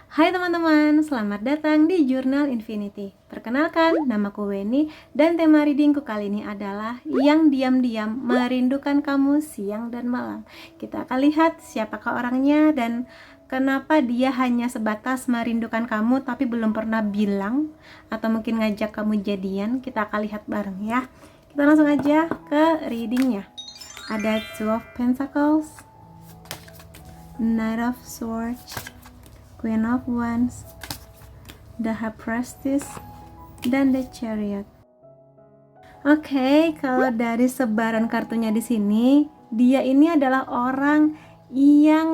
Hai teman-teman, selamat datang di Jurnal Infinity. Perkenalkan, namaku Weni dan tema readingku kali ini adalah Yang Diam-Diam Merindukan Kamu Siang dan Malam. Kita akan lihat siapakah orangnya dan kenapa dia hanya sebatas merindukan kamu tapi belum pernah bilang atau mungkin ngajak kamu jadian. Kita akan lihat bareng ya. Kita langsung aja ke readingnya. Ada Two of Pentacles, Knight of Swords, Queen of Wands, the High Priestess, dan the Chariot. Oke, kalau dari sebaran kartunya di sini, dia ini adalah orang yang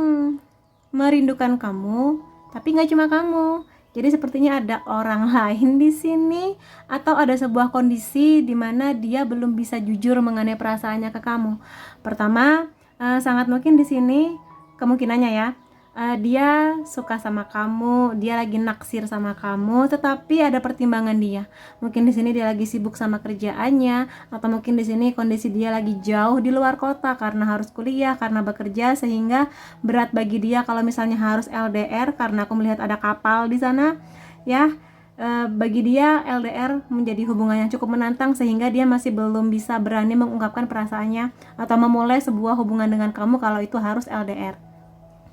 merindukan kamu, tapi nggak cuma kamu. Jadi sepertinya ada orang lain di sini atau ada sebuah kondisi di mana dia belum bisa jujur mengenai perasaannya ke kamu. Pertama, sangat mungkin di sini kemungkinannya ya, dia suka sama kamu, dia lagi naksir sama kamu, tetapi ada pertimbangan dia. Mungkin di sini dia lagi sibuk sama kerjaannya, atau mungkin di sini kondisi dia lagi jauh di luar kota karena harus kuliah, karena bekerja, sehingga berat bagi dia kalau misalnya harus LDR karena aku melihat ada kapal di sana, ya. Bagi dia LDR menjadi hubungan yang cukup menantang sehingga dia masih belum bisa berani mengungkapkan perasaannya atau memulai sebuah hubungan dengan kamu kalau itu harus LDR.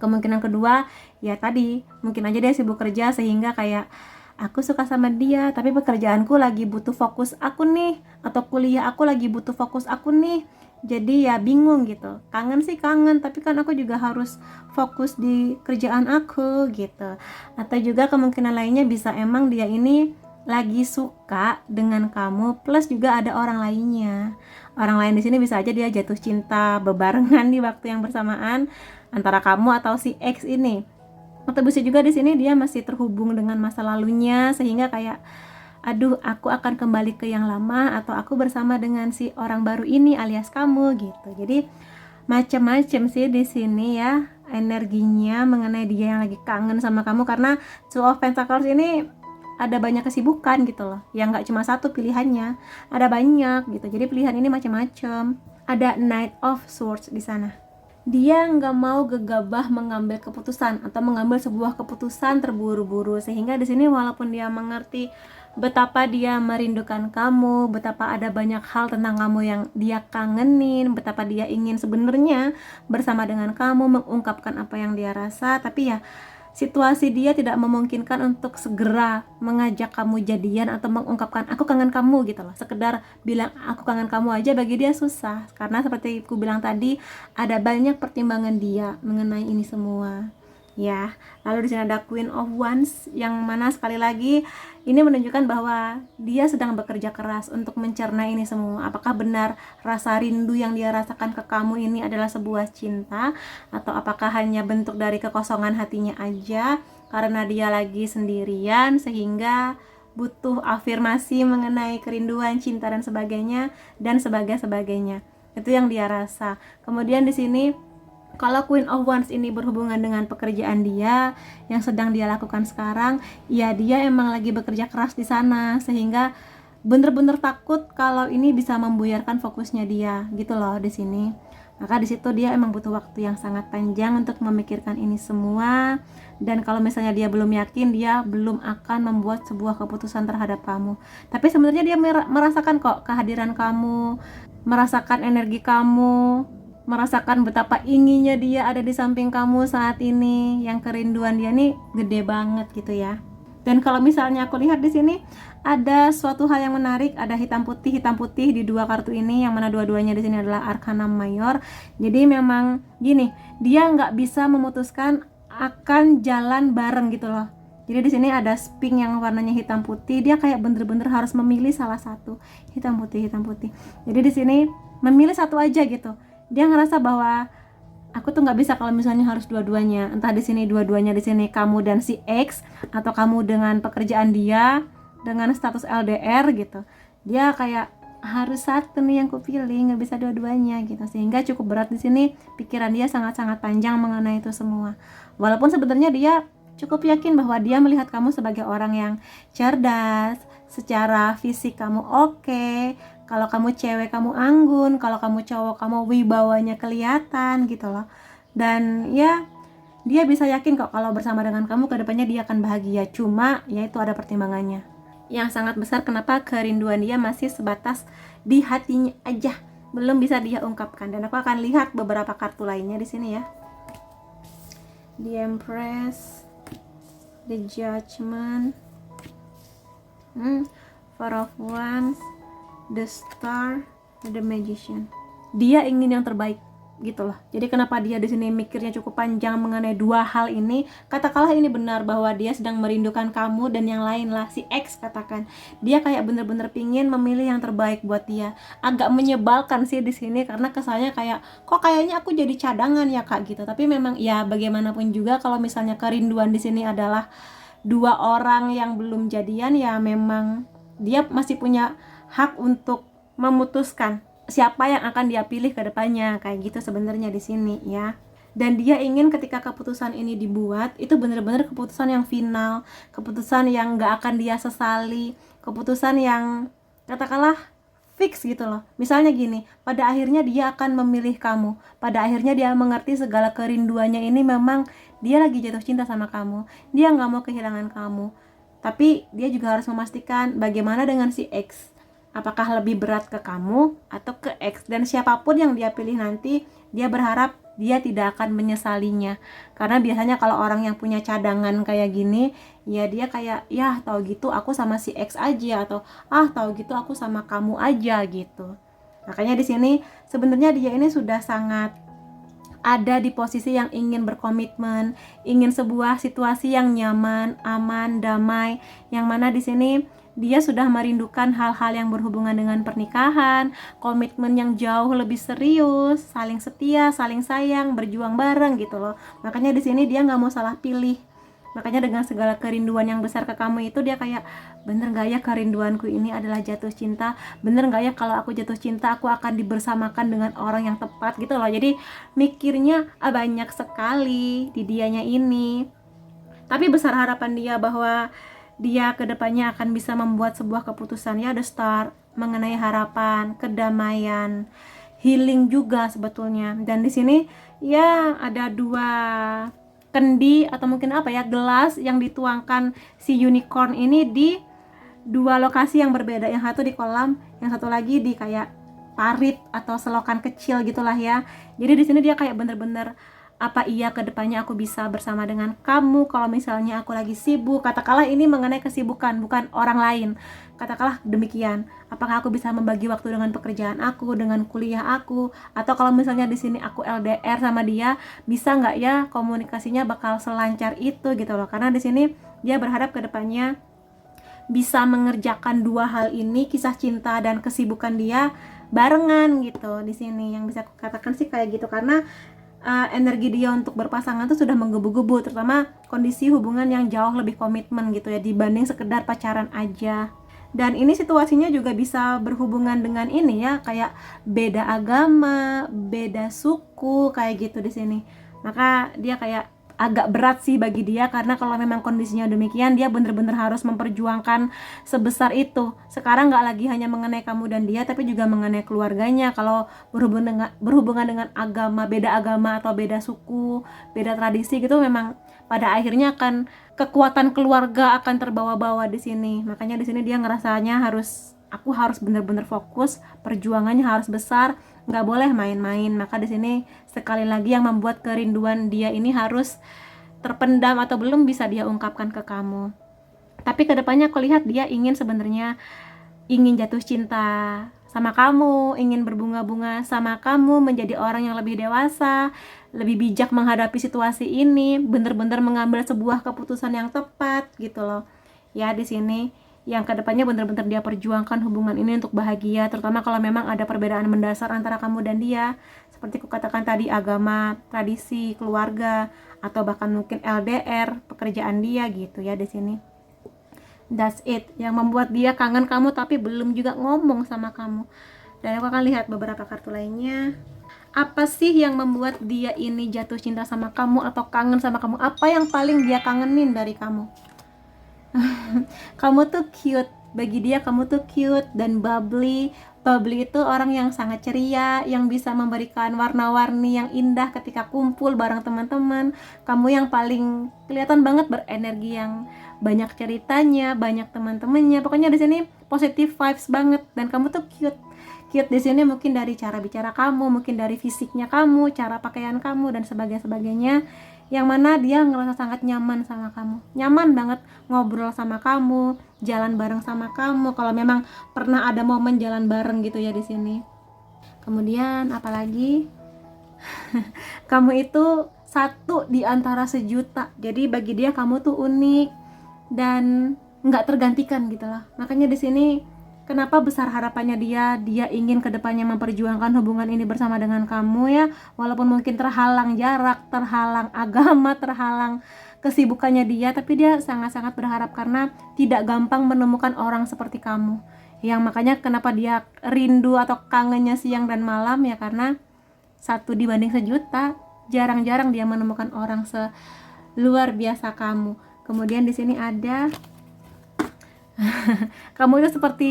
Kemungkinan kedua, ya tadi, mungkin aja dia sibuk kerja sehingga kayak aku suka sama dia, tapi pekerjaanku lagi butuh fokus aku nih, atau kuliah aku lagi butuh fokus aku nih. Jadi ya bingung gitu. Kangen sih kangen, tapi kan aku juga harus fokus di kerjaan aku gitu. Atau juga kemungkinan lainnya bisa emang dia ini lagi suka dengan kamu plus juga ada orang lainnya. Orang lain di sini bisa aja dia jatuh cinta bebarengan di waktu yang bersamaan antara kamu atau si X ini. Atau bisa juga di sini dia masih terhubung dengan masa lalunya sehingga kayak aduh aku akan kembali ke yang lama atau aku bersama dengan si orang baru ini alias kamu gitu. Jadi macam-macam sih di sini ya energinya mengenai dia yang lagi kangen sama kamu karena Two of Pentacles ini ada banyak kesibukan gitu loh. Yang nggak cuma satu pilihannya, ada banyak gitu. Jadi pilihan ini macam-macam. Ada Knight of Swords di sana. Dia nggak mau gegabah mengambil keputusan atau mengambil sebuah keputusan terburu-buru sehingga di sini walaupun dia mengerti betapa dia merindukan kamu, betapa ada banyak hal tentang kamu yang dia kangenin, betapa dia ingin sebenarnya bersama dengan kamu mengungkapkan apa yang dia rasa, tapi ya situasi dia tidak memungkinkan untuk segera mengajak kamu jadian atau mengungkapkan aku kangen kamu gitu loh. Sekedar bilang aku kangen kamu aja bagi dia susah karena seperti aku bilang tadi ada banyak pertimbangan dia mengenai ini semua. Ya, lalu di sini ada Queen of Wands yang mana sekali lagi ini menunjukkan bahwa dia sedang bekerja keras untuk mencerna ini semua. Apakah benar rasa rindu yang dia rasakan ke kamu ini adalah sebuah cinta atau apakah hanya bentuk dari kekosongan hatinya aja karena dia lagi sendirian sehingga butuh afirmasi mengenai kerinduan, cinta dan sebagainya. Itu yang dia rasa. Kemudian di sini kalau Queen of Wands ini berhubungan dengan pekerjaan dia yang sedang dia lakukan sekarang, ya dia emang lagi bekerja keras di sana sehingga bener-bener takut kalau ini bisa membuyarkan fokusnya dia gitu loh di sini. Maka di situ dia emang butuh waktu yang sangat panjang untuk memikirkan ini semua dan kalau misalnya dia belum yakin, dia belum akan membuat sebuah keputusan terhadap kamu. Tapi sebenarnya dia merasakan kok kehadiran kamu, merasakan energi kamu, merasakan betapa inginnya dia ada di samping kamu saat ini, yang kerinduan dia nih gede banget gitu ya. Dan kalau misalnya aku lihat di sini ada suatu hal yang menarik, ada hitam putih di dua kartu ini, yang mana dua-duanya di sini adalah Arcana Mayor. Jadi memang gini, dia nggak bisa memutuskan akan jalan bareng gitu loh. Jadi di sini ada sphinx yang warnanya hitam putih, dia kayak bener-bener harus memilih salah satu, hitam putih. Jadi di sini memilih satu aja gitu. Dia ngerasa bahwa aku tuh nggak bisa kalau misalnya harus dua-duanya, entah di sini dua-duanya di sini kamu dan si X atau kamu dengan pekerjaan dia dengan status LDR gitu. Dia kayak harus satu nih yang kupilih, nggak bisa dua-duanya gitu, sehingga cukup berat di sini. Pikiran dia sangat-sangat panjang mengenai itu semua, walaupun sebenarnya dia cukup yakin bahwa dia melihat kamu sebagai orang yang cerdas, secara fisik kamu oke, kalau kamu cewek kamu anggun, kalau kamu cowok kamu wibawanya kelihatan gitu loh. Dan ya Dia bisa yakin kok kalau bersama dengan kamu kedepannya dia akan bahagia. Cuma ya itu ada pertimbangannya yang sangat besar, kenapa kerinduan dia masih sebatas di hatinya aja, belum bisa dia ungkapkan. Dan aku akan lihat beberapa kartu lainnya di sini ya. The Empress, The Judgment, Four of Wands, The Star, The Magician. Dia ingin yang terbaik gitu loh. Jadi kenapa dia di sini mikirnya cukup panjang mengenai dua hal ini? Katakanlah ini benar bahwa dia sedang merindukan kamu dan yang lain lah, si X katakan. Dia kayak bener-bener pingin memilih yang terbaik buat dia. Agak menyebalkan sih di sini karena kesannya kayak kok kayaknya aku jadi cadangan ya Kak gitu. Tapi memang ya bagaimanapun juga kalau misalnya kerinduan di sini adalah dua orang yang belum jadian, ya memang dia masih punya hak untuk memutuskan siapa yang akan dia pilih ke depannya, kayak gitu sebenarnya di sini ya. Dan dia ingin ketika keputusan ini dibuat itu benar-benar keputusan yang final, keputusan yang gak akan dia sesali, keputusan yang katakanlah fix gitu loh. Misalnya gini, pada akhirnya dia akan memilih kamu, pada akhirnya dia mengerti segala kerinduannya ini memang dia lagi jatuh cinta sama kamu, dia gak mau kehilangan kamu. Tapi dia juga harus memastikan bagaimana dengan si X, apakah lebih berat ke kamu atau ke X. Dan siapapun yang dia pilih nanti, dia berharap dia tidak akan menyesalinya. Karena biasanya kalau orang yang punya cadangan kayak gini, ya dia kayak, ya tahu gitu aku sama si X aja, atau tahu gitu aku sama kamu aja gitu. Makanya di sini sebenarnya dia ini sudah sangat ada di posisi yang ingin berkomitmen, ingin sebuah situasi yang nyaman, aman, damai, yang mana di sini dia sudah merindukan hal-hal yang berhubungan dengan pernikahan, komitmen yang jauh lebih serius, saling setia, saling sayang, berjuang bareng gitu loh. Makanya di sini dia nggak mau salah pilih. Makanya dengan segala kerinduan yang besar ke kamu itu dia kayak, bener gak ya kerinduanku ini adalah jatuh cinta, bener gak ya kalau aku jatuh cinta aku akan dibersamakan dengan orang yang tepat gitu loh. Jadi mikirnya banyak sekali di dianya ini. Tapi besar harapan dia bahwa dia kedepannya akan bisa membuat sebuah keputusan ya, The Star, mengenai harapan, kedamaian, healing juga sebetulnya. Dan di sini ya ada dua kendi atau mungkin apa ya, gelas yang dituangkan si unicorn ini di dua lokasi yang berbeda. Yang satu di kolam, yang satu lagi di kayak parit atau selokan kecil gitulah ya. Jadi di sini dia kayak bener-bener, apa iya kedepannya aku bisa bersama dengan kamu kalau misalnya aku lagi sibuk. Katakanlah ini mengenai kesibukan, bukan orang lain. Katakanlah demikian. Apakah aku bisa membagi waktu dengan pekerjaan aku, dengan kuliah aku, atau kalau misalnya di sini aku LDR sama dia, bisa nggak ya komunikasinya bakal selancar itu gitu loh. Karena di sini dia berharap kedepannya bisa mengerjakan dua hal ini, kisah cinta dan kesibukan dia barengan gitu. Di sini yang bisa aku katakan sih kayak gitu, karena energi dia untuk berpasangan tuh sudah menggebu-gebu, terutama kondisi hubungan yang jauh lebih komitmen gitu ya, dibanding sekedar pacaran aja. Dan ini situasinya juga bisa berhubungan dengan ini ya, kayak beda agama, beda suku kayak gitu di sini. Maka dia kayak agak berat sih bagi dia, karena kalau memang kondisinya demikian dia bener-bener harus memperjuangkan sebesar itu. Sekarang nggak lagi hanya mengenai kamu dan dia, tapi juga mengenai keluarganya. Kalau berhubungan dengan agama, beda agama atau beda suku, beda tradisi gitu, memang pada akhirnya akan kekuatan keluarga akan terbawa-bawa di sini. Makanya di sini dia ngerasanya aku harus bener-bener fokus, perjuangannya harus besar, nggak boleh main-main. Maka di sini sekali lagi yang membuat kerinduan dia ini harus terpendam atau belum bisa dia ungkapkan ke kamu. Tapi kedepannya aku lihat dia sebenarnya ingin jatuh cinta sama kamu, ingin berbunga-bunga sama kamu, menjadi orang yang lebih dewasa, lebih bijak menghadapi situasi ini, bener-bener mengambil sebuah keputusan yang tepat gitu loh. Ya di sini yang kedepannya benar-benar dia perjuangkan hubungan ini untuk bahagia, terutama kalau memang ada perbedaan mendasar antara kamu dan dia, seperti aku katakan tadi, agama, tradisi, keluarga, atau bahkan mungkin LDR, pekerjaan dia gitu ya di sini. That's it yang membuat dia kangen kamu tapi belum juga ngomong sama kamu. Dan aku akan lihat beberapa kartu lainnya. Apa sih yang membuat dia ini jatuh cinta sama kamu atau kangen sama kamu? Apa yang paling dia kangenin dari kamu? Kamu tuh cute, bagi dia kamu tuh cute dan bubbly, Bubbly itu orang yang sangat ceria, yang bisa memberikan warna-warni yang indah ketika kumpul bareng teman-teman. Kamu yang paling kelihatan banget berenergi, yang banyak ceritanya, banyak teman-temannya. Pokoknya di sini positive vibes banget, dan kamu tuh cute. Cute di sini mungkin dari cara bicara kamu, mungkin dari fisiknya kamu, cara pakaian kamu dan sebagainya. Yang mana dia ngerasa sangat nyaman sama kamu. Nyaman banget ngobrol sama kamu, jalan bareng sama kamu. Kalau memang pernah ada momen jalan bareng gitu ya di sini. Kemudian apalagi? Kamu itu satu di antara sejuta. Jadi bagi dia kamu tuh unik dan nggak tergantikan gitu lah. Makanya di sini kenapa besar harapannya dia ingin kedepannya memperjuangkan hubungan ini bersama dengan kamu ya, walaupun mungkin terhalang jarak, terhalang agama, terhalang kesibukannya dia, tapi dia sangat-sangat berharap karena tidak gampang menemukan orang seperti kamu. Yang makanya kenapa dia rindu atau kangennya siang dan malam ya, karena satu dibanding sejuta, jarang-jarang dia menemukan orang seluar biasa kamu. Kemudian di sini ada kamu itu seperti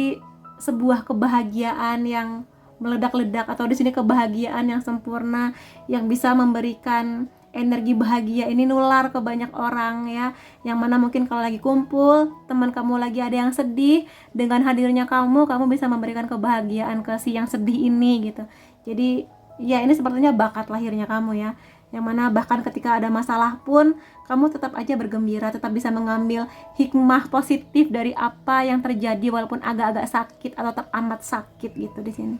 sebuah kebahagiaan yang meledak-ledak, atau di sini kebahagiaan yang sempurna yang bisa memberikan energi bahagia ini nular ke banyak orang ya, yang mana mungkin kalau lagi kumpul teman kamu lagi ada yang sedih, dengan hadirnya kamu bisa memberikan kebahagiaan ke si yang sedih ini gitu. Jadi ya ini sepertinya bakat lahirnya kamu ya, yang mana bahkan ketika ada masalah pun kamu tetap aja bergembira, tetap bisa mengambil hikmah positif dari apa yang terjadi walaupun agak-agak sakit atau teramat sakit gitu di sini.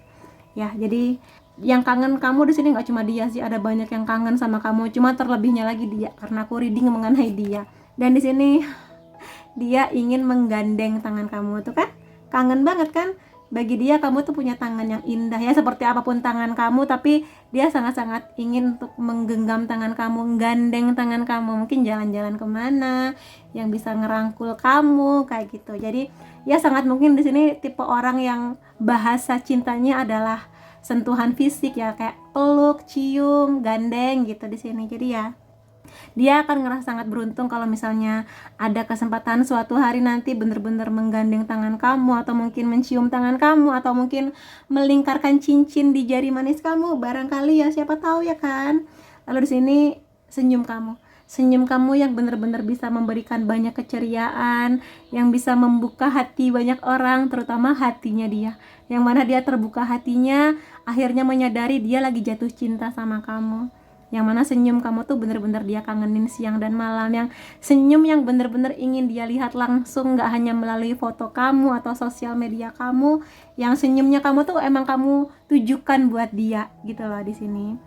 Ya, jadi yang kangen kamu di sini nggak cuma dia sih, ada banyak yang kangen sama kamu, cuma terlebihnya lagi dia karena aku reading mengenai dia. Dan di sini dia ingin menggandeng tangan kamu tuh kan, kangen banget kan? Bagi dia kamu tuh punya tangan yang indah ya, seperti apapun tangan kamu, tapi dia sangat-sangat ingin untuk menggenggam tangan kamu, gandeng tangan kamu, mungkin jalan-jalan kemana yang bisa ngerangkul kamu kayak gitu. Jadi ya sangat mungkin di sini tipe orang yang bahasa cintanya adalah sentuhan fisik ya, kayak peluk, cium, gandeng gitu di sini. Jadi ya dia akan ngerasa sangat beruntung kalau misalnya ada kesempatan suatu hari nanti bener-bener menggandeng tangan kamu, atau mungkin mencium tangan kamu, atau mungkin melingkarkan cincin di jari manis kamu, barangkali ya, siapa tahu ya kan. Lalu di sini senyum kamu yang bener-bener bisa memberikan banyak keceriaan, yang bisa membuka hati banyak orang, terutama hatinya dia, yang mana dia terbuka hatinya, akhirnya menyadari dia lagi jatuh cinta sama kamu. Yang mana senyum kamu tuh bener-bener dia kangenin siang dan malam, yang senyum yang bener-bener ingin dia lihat langsung, gak hanya melalui foto kamu atau sosial media kamu, yang senyumnya kamu tuh emang kamu tujukan buat dia gitu loh di sini.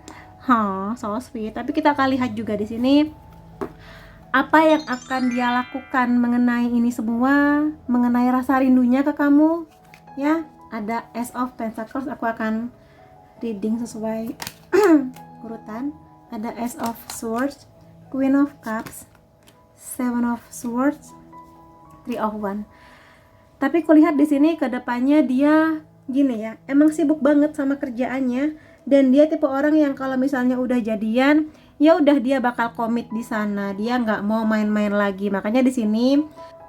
So sweet. Tapi kita akan lihat juga di sini apa yang akan dia lakukan mengenai ini semua, mengenai rasa rindunya ke kamu ya. Ada Ace of Pentacles, aku akan reading sesuai urutan. Ada Ace of Swords, Queen of Cups, Seven of Swords, Three of Wands. Tapi kulihat di sini kedepannya dia gini ya, emang sibuk banget sama kerjaannya, dan dia tipe orang yang kalau misalnya udah jadian, ya udah dia bakal komit di sana, dia nggak mau main-main lagi. Makanya di sini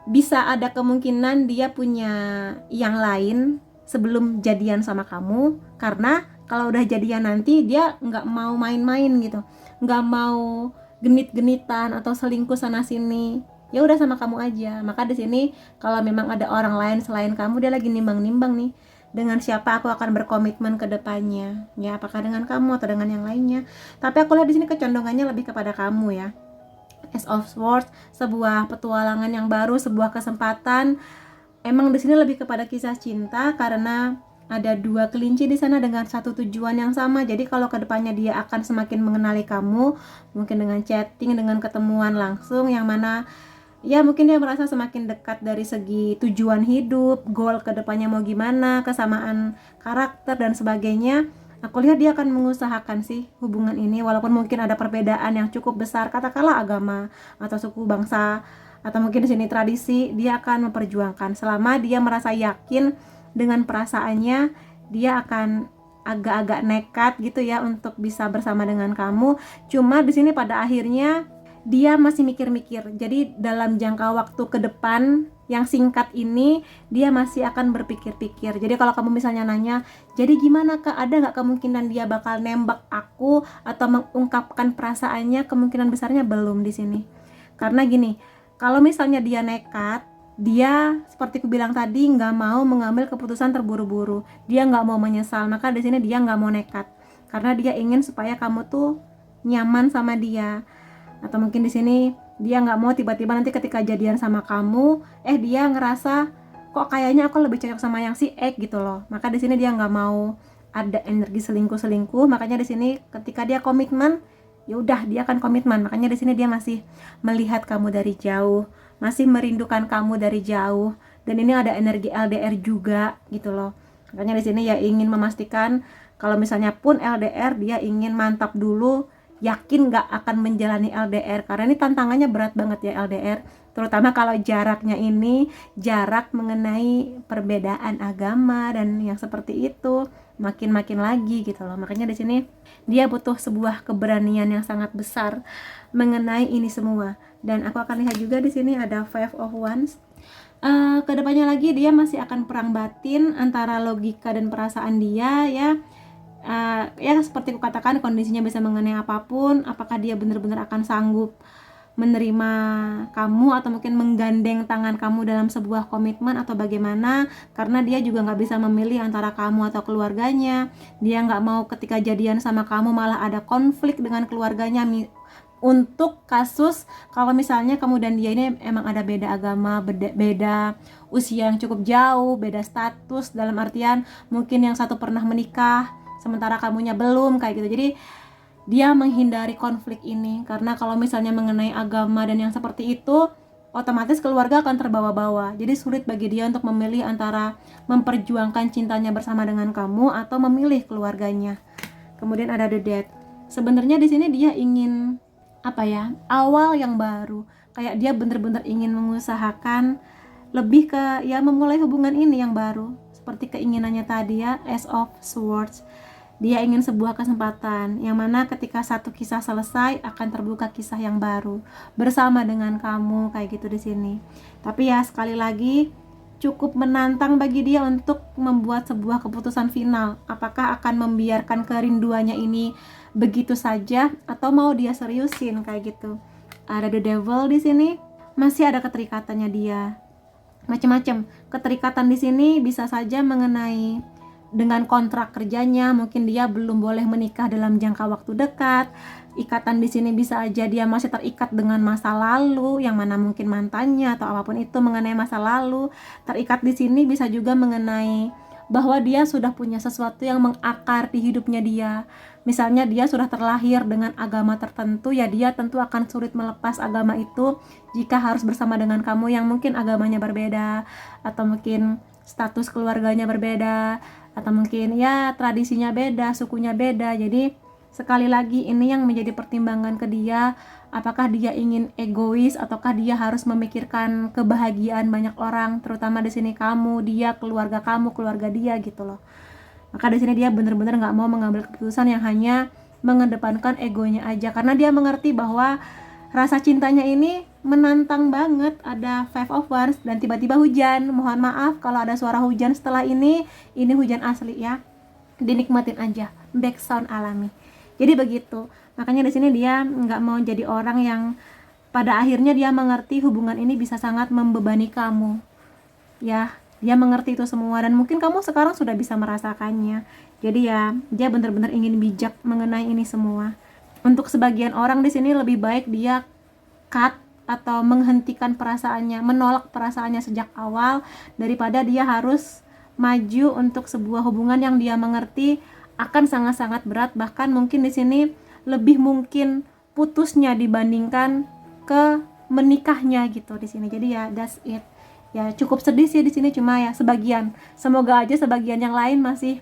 bisa ada kemungkinan dia punya yang lain sebelum jadian sama kamu, karena kalau udah jadian nanti dia nggak mau main-main gitu, nggak mau genit-genitan atau selingkuh sana sini, ya udah sama kamu aja. Maka di sini kalau memang ada orang lain selain kamu, dia lagi nimbang-nimbang nih dengan siapa aku akan berkomitmen ke depannya ya, apakah dengan kamu atau dengan yang lainnya. Tapi aku lihat di sini kecondongannya lebih kepada kamu ya. Ace of Swords, sebuah petualangan yang baru, sebuah kesempatan. Emang di sini lebih kepada kisah cinta karena ada dua kelinci di sana dengan satu tujuan yang sama. Jadi kalau kedepannya dia akan semakin mengenali kamu, mungkin dengan chatting, dengan ketemuan langsung, yang mana ya mungkin dia merasa semakin dekat dari segi tujuan hidup, goal kedepannya mau gimana, kesamaan karakter dan sebagainya. Aku lihat dia akan mengusahakan sih hubungan ini, walaupun mungkin ada perbedaan yang cukup besar, katakanlah agama atau suku bangsa, atau mungkin di sini tradisi, dia akan memperjuangkan selama dia merasa yakin dengan perasaannya. Dia akan agak-agak nekat gitu ya untuk bisa bersama dengan kamu. Cuma di sini pada akhirnya dia masih mikir-mikir. Jadi dalam jangka waktu ke depan yang singkat ini dia masih akan berpikir-pikir. Jadi kalau kamu misalnya nanya, jadi gimana Kak, ada nggak kemungkinan dia bakal nembak aku atau mengungkapkan perasaannya? Kemungkinan besarnya belum di sini. Karena gini, kalau misalnya dia nekat, dia seperti aku bilang tadi nggak mau mengambil keputusan terburu-buru, dia nggak mau menyesal, maka di sini dia nggak mau nekat karena dia ingin supaya kamu tuh nyaman sama dia. Atau mungkin di sini dia nggak mau tiba-tiba nanti ketika jadian sama kamu, dia ngerasa kok kayaknya aku lebih cocok sama yang si X gitu loh. Maka di sini dia nggak mau ada energi selingkuh. Makanya di sini ketika dia komitmen, ya udah dia akan komitmen. Makanya di sini dia masih melihat kamu dari jauh, masih merindukan kamu dari jauh. Dan ini ada energi LDR juga gitu loh. Makanya di sini ya ingin memastikan kalau misalnya pun LDR, dia ingin mantap dulu, yakin gak akan menjalani LDR, karena ini tantangannya berat banget ya LDR, terutama kalau jaraknya ini jarak mengenai perbedaan agama dan yang seperti itu, makin lagi gitu loh. Makanya di sini dia butuh sebuah keberanian yang sangat besar mengenai ini semua. Dan aku akan lihat juga di sini ada Five of Wands. Kedepannya lagi dia masih akan perang batin antara logika dan perasaan dia ya. Ya seperti aku katakan, kondisinya bisa mengenai apapun, apakah dia benar-benar akan sanggup menerima kamu atau mungkin menggandeng tangan kamu dalam sebuah komitmen atau bagaimana, karena dia juga nggak bisa memilih antara kamu atau keluarganya. Dia nggak mau ketika jadian sama kamu malah ada konflik dengan keluarganya. Untuk kasus kalau misalnya kamu dan dia ini emang ada beda agama, beda usia yang cukup jauh, beda status, dalam artian mungkin yang satu pernah menikah sementara kamunya belum, kayak gitu. Jadi dia menghindari konflik ini karena kalau misalnya mengenai agama dan yang seperti itu, otomatis keluarga akan terbawa-bawa. Jadi sulit bagi dia untuk memilih antara memperjuangkan cintanya bersama dengan kamu atau memilih keluarganya. Kemudian ada The Death. Sebenarnya di sini dia ingin awal yang baru. Kayak dia benar-benar ingin mengusahakan lebih ke memulai hubungan ini yang baru. Seperti keinginannya tadi ya, Ace of Swords. Dia ingin sebuah kesempatan yang mana ketika satu kisah selesai akan terbuka kisah yang baru bersama dengan kamu, kayak gitu di sini. Tapi ya sekali lagi cukup menantang bagi dia untuk membuat sebuah keputusan final. Apakah akan membiarkan kerinduannya ini begitu saja atau mau dia seriusin, kayak gitu. Ada The Devil di sini, masih ada keterikatannya dia. Macam-macam. Keterikatan di sini bisa saja mengenai dengan kontrak kerjanya, mungkin dia belum boleh menikah dalam jangka waktu dekat. Ikatan di sini bisa aja dia masih terikat dengan masa lalu, yang mana mungkin mantannya atau apapun itu mengenai masa lalu. Terikat di sini bisa juga mengenai bahwa dia sudah punya sesuatu yang mengakar di hidupnya dia. Misalnya dia sudah terlahir dengan agama tertentu, ya dia tentu akan sulit melepas agama itu jika harus bersama dengan kamu yang mungkin agamanya berbeda, atau mungkin status keluarganya berbeda, atau mungkin ya tradisinya beda, sukunya beda. Jadi sekali lagi ini yang menjadi pertimbangan ke dia, apakah dia ingin egois ataukah dia harus memikirkan kebahagiaan banyak orang, terutama di sini kamu, dia, keluarga kamu, keluarga dia gitu loh. Maka di sini dia benar-benar nggak mau mengambil keputusan yang hanya mengedepankan egonya aja, karena dia mengerti bahwa rasa cintanya ini menantang banget. Ada Five of Wands dan tiba-tiba hujan. Mohon maaf kalau ada suara hujan setelah ini hujan asli ya. Dinikmatin aja, background alami. Jadi begitu. Makanya di sini dia nggak mau jadi orang yang pada akhirnya dia mengerti hubungan ini bisa sangat membebani kamu. Ya, dia mengerti itu semua dan mungkin kamu sekarang sudah bisa merasakannya. Jadi ya, dia benar-benar ingin bijak mengenai ini semua. Untuk sebagian orang di sini lebih baik dia cut atau menghentikan perasaannya, menolak perasaannya sejak awal daripada dia harus maju untuk sebuah hubungan yang dia mengerti akan sangat-sangat berat, bahkan mungkin di sini lebih mungkin putusnya dibandingkan ke menikahnya gitu di sini. Jadi ya that's it. Ya cukup sedih sih di sini, cuma ya sebagian. Semoga aja sebagian yang lain masih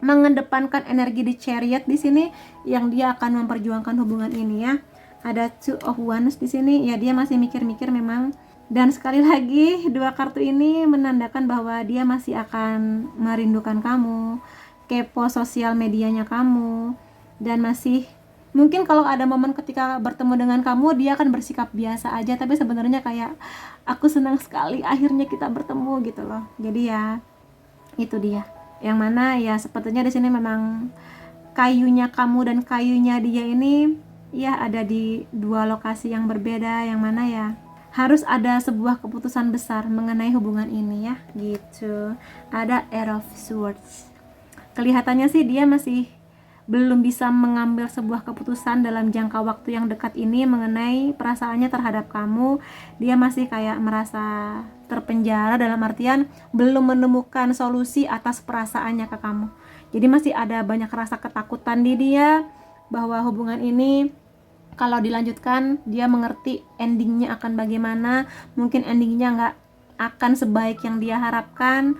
mengedepankan energi di Chariot di sini yang dia akan memperjuangkan hubungan ini ya. Ada Two of Wands di sini, ya dia masih mikir-mikir memang. Dan sekali lagi dua kartu ini menandakan bahwa dia masih akan merindukan kamu, kepo sosial medianya kamu, dan masih Mungkin kalau ada momen ketika bertemu dengan kamu, dia akan bersikap biasa aja, tapi sebenarnya kayak aku senang sekali akhirnya kita bertemu gitu loh. Jadi ya itu dia. Yang mana ya sepertinya di sini memang kayunya kamu dan kayunya dia ini ya ada di dua lokasi yang berbeda, yang mana ya harus ada sebuah keputusan besar mengenai hubungan ini ya gitu. Ada Air of Swords. Kelihatannya sih dia masih belum bisa mengambil sebuah keputusan dalam jangka waktu yang dekat ini mengenai perasaannya terhadap kamu. Dia masih kayak merasa terpenjara, dalam artian belum menemukan solusi atas perasaannya ke kamu. Jadi masih ada banyak rasa ketakutan di dia bahwa hubungan ini kalau dilanjutkan dia mengerti endingnya akan bagaimana. Mungkin endingnya nggak akan sebaik yang dia harapkan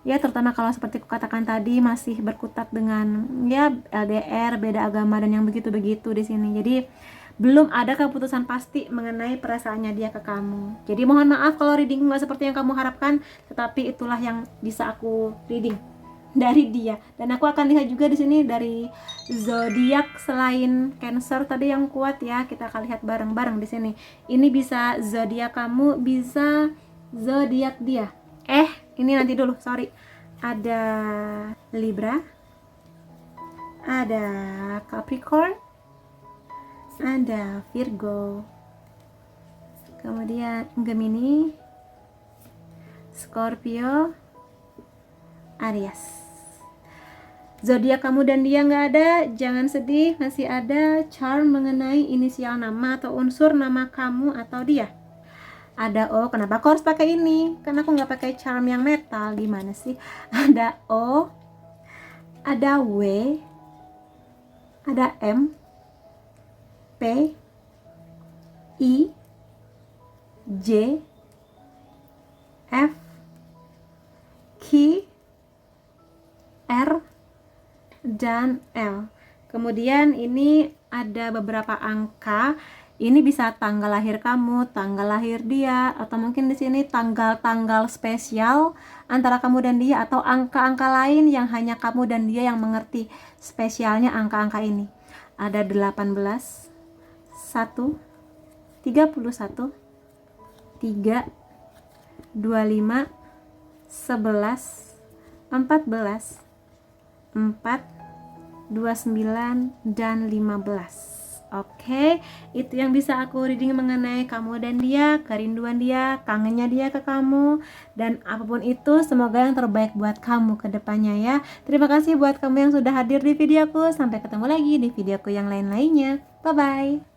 ya, terutama kalau seperti kukatakan tadi masih berkutat dengan ya LDR, beda agama dan yang begitu-begitu di sini. Jadi belum ada keputusan pasti mengenai perasaannya dia ke kamu. Jadi mohon maaf kalau reading nggak seperti yang kamu harapkan, tetapi itulah yang bisa aku reading dari dia. Dan aku akan lihat juga di sini dari zodiak selain Cancer tadi yang kuat ya. Kita akan lihat bareng-bareng di sini. Ini bisa zodiak kamu, bisa zodiak dia. Ini nanti dulu, sorry. Ada Libra, ada Capricorn, ada Virgo, kemudian Gemini, Scorpio, Aries. Zodiak kamu dan dia nggak ada, jangan sedih, masih ada charm mengenai inisial nama atau unsur nama kamu atau dia. Ada O, kenapa aku harus pakai ini? Karena aku nggak pakai charm yang metal, gimana sih? Ada O, ada W, ada M, P, I, J, F, Q, R, dan L. Kemudian ini ada beberapa angka. Ini bisa tanggal lahir kamu, tanggal lahir dia, atau mungkin di sini tanggal-tanggal spesial antara kamu dan dia, atau angka-angka lain yang hanya kamu dan dia yang mengerti spesialnya angka-angka ini. Ada 18, 1, 31, 3, 25, 11, 14, 4, 29, dan 15. Oke, itu yang bisa aku reading mengenai kamu dan dia, kerinduan dia, kangennya dia ke kamu, dan apapun itu semoga yang terbaik buat kamu ke depannya ya. Terima kasih buat kamu yang sudah hadir di videoku. Sampai ketemu lagi di videoku yang lain-lainnya. Bye-bye.